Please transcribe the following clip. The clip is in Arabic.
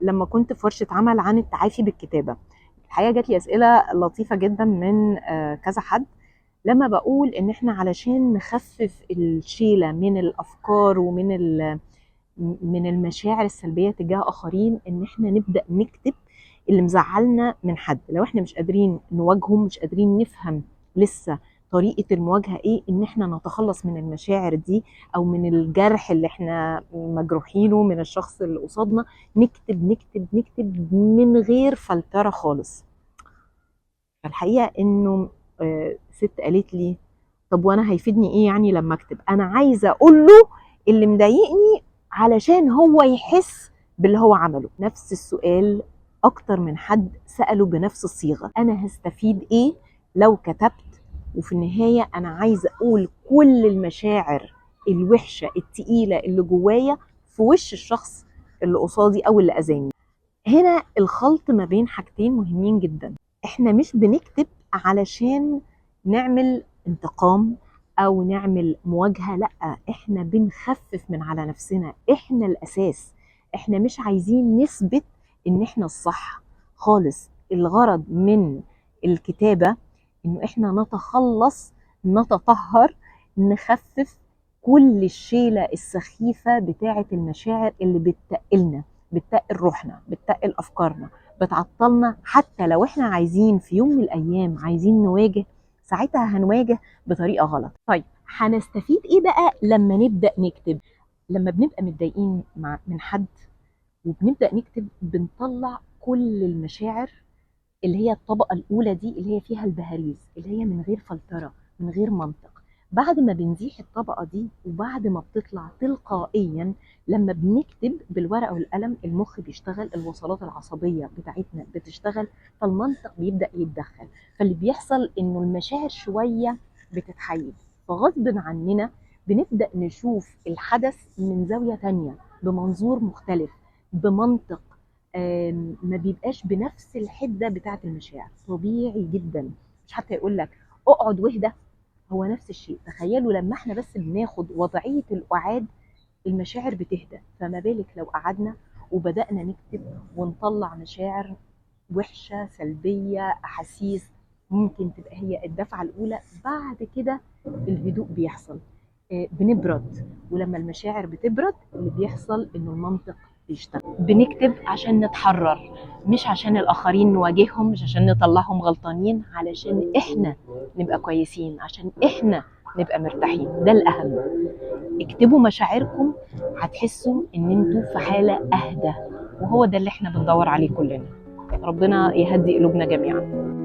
لما كنت في ورشة عمل عن التعافي بالكتابة. الحقيقة جات لي أسئلة لطيفة جدا من كذا حد. لما بقول إن إحنا علشان نخفف الشيلة من الأفكار ومن من المشاعر السلبية تجاه آخرين، إن إحنا نبدأ نكتب اللي مزعلنا من حد. لو إحنا مش قادرين نواجههم، مش قادرين نفهم لسه طريقة المواجهة إيه، إن إحنا نتخلص من المشاعر دي أو من الجرح اللي إحنا مجروحينه من الشخص اللي قصادنا. نكتب نكتب نكتب من غير فلترة خالص. فالحقيقة إنه ست قالت لي طب وانا هيفيدني ايه يعني لما اكتب؟ انا عايزه اقول له اللي مضايقني علشان هو يحس باللي هو عمله. نفس السؤال اكتر من حد سأله بنفس الصيغه، انا هستفيد ايه لو كتبت؟ وفي النهايه انا عايزه اقول كل المشاعر الوحشه التقيله اللي جوايا في وش الشخص اللي قصادي او اللي اذاني. هنا الخلط ما بين حاجتين مهمين جدا. احنا مش بنكتب علشان نعمل انتقام او نعمل مواجهة، لا، احنا بنخفف من على نفسنا، احنا الاساس. احنا مش عايزين نثبت ان احنا الصح خالص. الغرض من الكتابة انه احنا نتخلص، نتطهر، نخفف كل الشيلة السخيفة بتاعة المشاعر اللي بتقلنا، بتقل روحنا، بتقل افكارنا، بتعطلنا. حتى لو احنا عايزين في يوم من الايام عايزين نواجه، ساعتها هنواجه بطريقه غلط. طيب هنستفيد ايه بقى لما نبدا نكتب؟ لما بنبقى متضايقين من حد وبنبدا نكتب، بنطلع كل المشاعر اللي هي الطبقة الأولى دي، اللي هي فيها البهاريز، اللي هي من غير فلترة، من غير منطق. بعد ما بنزيح الطبقة دي وبعد ما بتطلع تلقائيا، لما بنكتب بالورقة والقلم المخ بيشتغل، الوصلات العصبية بتاعتنا بتشتغل، فالمنطق بيبدأ يتدخل. فاللي بيحصل إنه المشاعر شوية بتتحيد، فغصب عننا بنبدأ نشوف الحدث من زاوية تانية، بمنظور مختلف، بمنطق ما بيبقاش بنفس الحده بتاعه المشاعر. طبيعي جدا. مش حتى يقول لك اقعد واهدى، هو نفس الشيء. تخيلوا لما احنا بس بناخد وضعيه القعاد المشاعر بتهدى، فما بالك لو قعدنا وبدانا نكتب ونطلع مشاعر وحشه سلبيه، احاسيس ممكن تبقى هي الدفعه الاولى. بعد كده الهدوء بيحصل، بنبرد. ولما المشاعر بتبرد اللي بيحصل انه المنطق بيشتغل. بنكتب عشان نتحرر، مش عشان الاخرين نواجههم، مش عشان نطلعهم غلطانين، علشان احنا نبقى كويسين، عشان احنا نبقى مرتاحين. ده الاهم. اكتبوا مشاعركم، هتحسوا ان انتوا في حالة اهدى، وهو ده اللي احنا بندور عليه كلنا. ربنا يهدي قلوبنا جميعا.